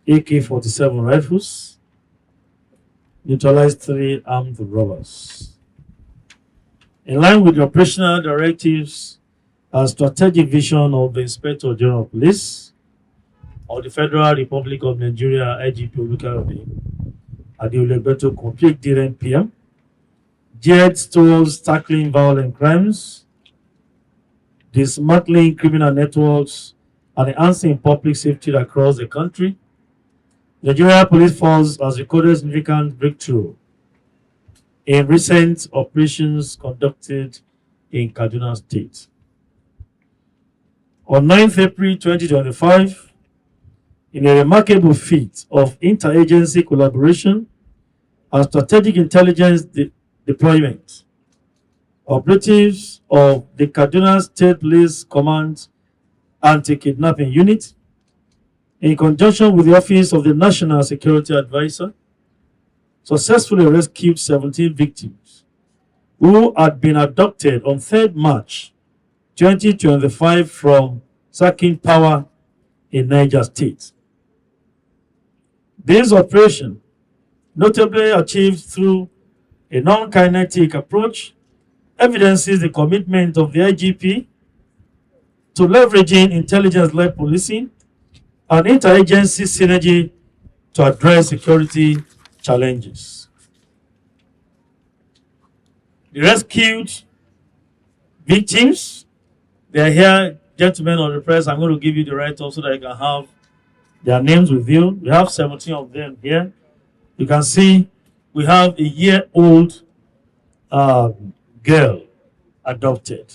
AK-47 rifles, neutralized 3 armed robbers. In line with the operational directives and strategic vision of the Inspector General of Police of the Federal Republic of Nigeria, IGP Olukayomi Egbetokun, PDP PM, geared towards tackling violent crimes, dismantling criminal networks, and enhancing public safety across the country. The Nigeria Police Force has recorded significant breakthrough in recent operations conducted in Kaduna State. On 9th April 2025, in a remarkable feat of interagency collaboration and strategic intelligence deployment, operatives of the Kaduna State Police Command Anti-Kidnapping Unit, in conjunction with the Office of the National Security Advisor, successfully rescued 17 victims who had been abducted on 3rd March 2025 from Sakin Power in Niger State. This operation, notably achieved through a non-kinetic approach, evidences the commitment of the IGP to leveraging intelligence-led policing and interagency synergy to address security challenges. The rescued victims, they are here, gentlemen of the press. I'm going to give you the write-up so that you can have their names with you. We have 17 of them here. You can see we have a year-old girl adopted.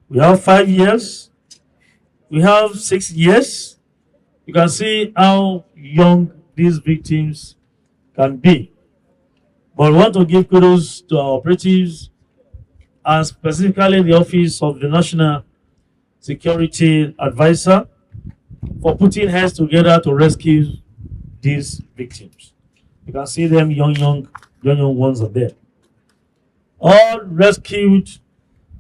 We have 5 years. We have 6 years. You can see how young these victims can be. But we want to give kudos to our operatives and specifically the Office of the National Security Advisor for putting heads together to rescue these victims. You can see them young ones are there. All rescued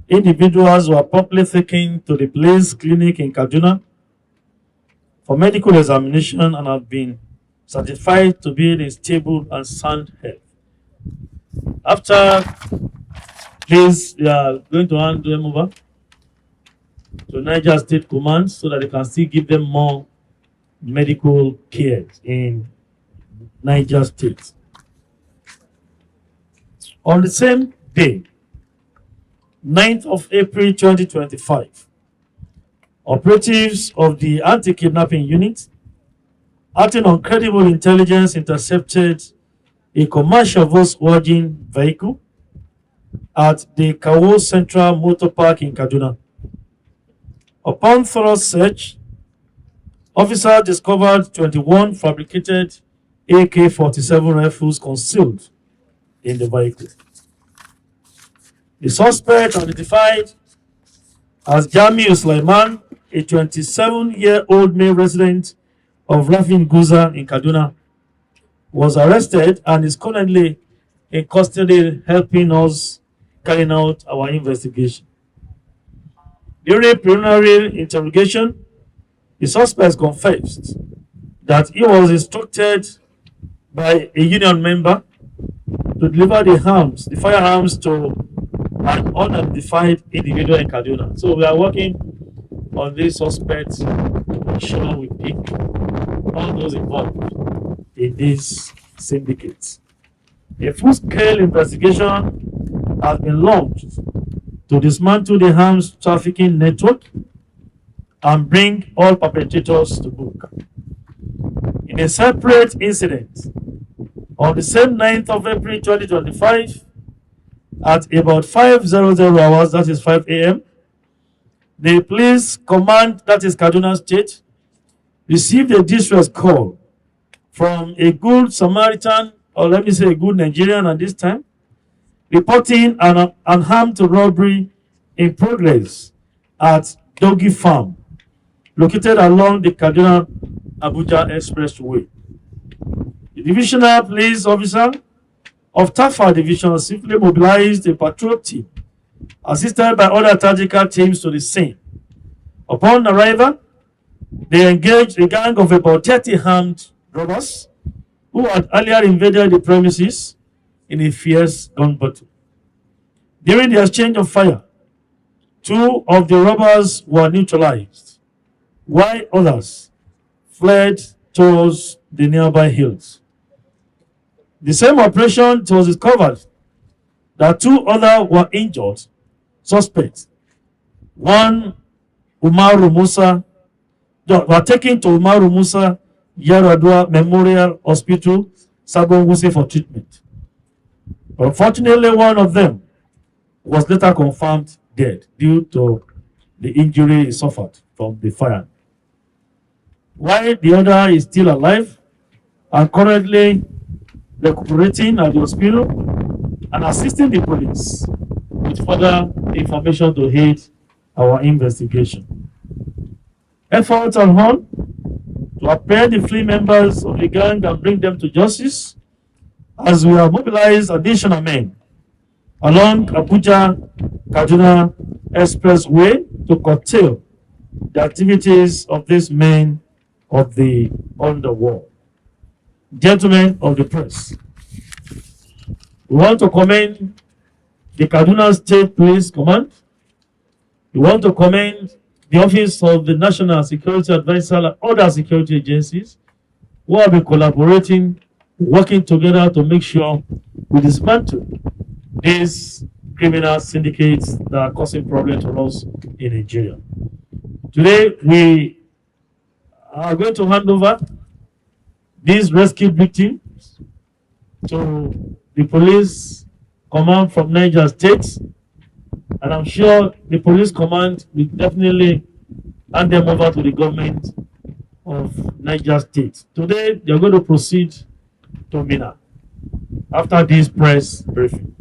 individuals were promptly taken to the police clinic in Kaduna for medical examination and have been certified to be in stable and sound health. After this, we are going to hand them over to Niger State Command so that they can still give them more medical care in Niger State. On the same day, 9th of April 2025, operatives of the Anti-Kidnapping Unit, acting on credible intelligence, intercepted a commercial Volkswagen vehicle at the Kawo Central Motor Park in Kaduna. Upon thorough search, officers discovered 21 fabricated AK-47 rifles concealed in the vehicle. The suspect, identified as Jamiu Sulaiman, a 27-year-old male resident of Rafin Guza in Kaduna, was arrested and is currently in custody helping us carrying out our investigation. During preliminary interrogation, the suspect confessed that he was instructed by a union member to deliver the firearms to an unidentified individual in Kaduna. So we are working on this suspect to ensure we pick all those involved in these syndicates. A full-scale investigation has been launched to dismantle the arms trafficking network and bring all perpetrators to book. In a separate incident, on the same 9th of April 2025, at about 5:00 hours, that is 5 a.m., the police command, that is Kaduna State, received a distress call from a good Samaritan, or let me say a good Nigerian at this time, reporting an armed robbery in progress at Doggy Farm, located along the Kaduna-Abuja Expressway. The divisional police officer of Tafa Division simply mobilized a patrol team, assisted by other tactical teams to the scene. Upon arrival, they engaged a gang of about 30 armed robbers who had earlier invaded the premises in a fierce gun battle. During the exchange of fire, 2 of the robbers were neutralized, while others fled towards the nearby hills. The same operation, it was discovered that 2 others were injured suspects. One, Umaru Musa, were taken to Umaru Musa Yaradua Memorial Hospital, Sabon Wuse, for treatment. Unfortunately, one of them was later confirmed dead due to the injury he suffered from the fire, while the other is still alive and currently recuperating at the hospital and assisting the police with further information to aid our investigation. Efforts are on to apprehend the 3 members of the gang and bring them to justice, as we have mobilized additional men along Abuja-Kaduna Expressway to curtail the activities of these men of the underworld. Gentlemen of the press, we want to commend the Kaduna State Police Command. We want to commend the Office of the National Security Advisor and other security agencies who have been collaborating, working together to make sure we dismantle these criminal syndicates that are causing problems to us in Nigeria. Today, we are going to hand over these rescued victims to the police command from Niger State, and I'm sure the police command will definitely hand them over to the government of Niger State. Today, they're going to proceed to Mina after this press briefing.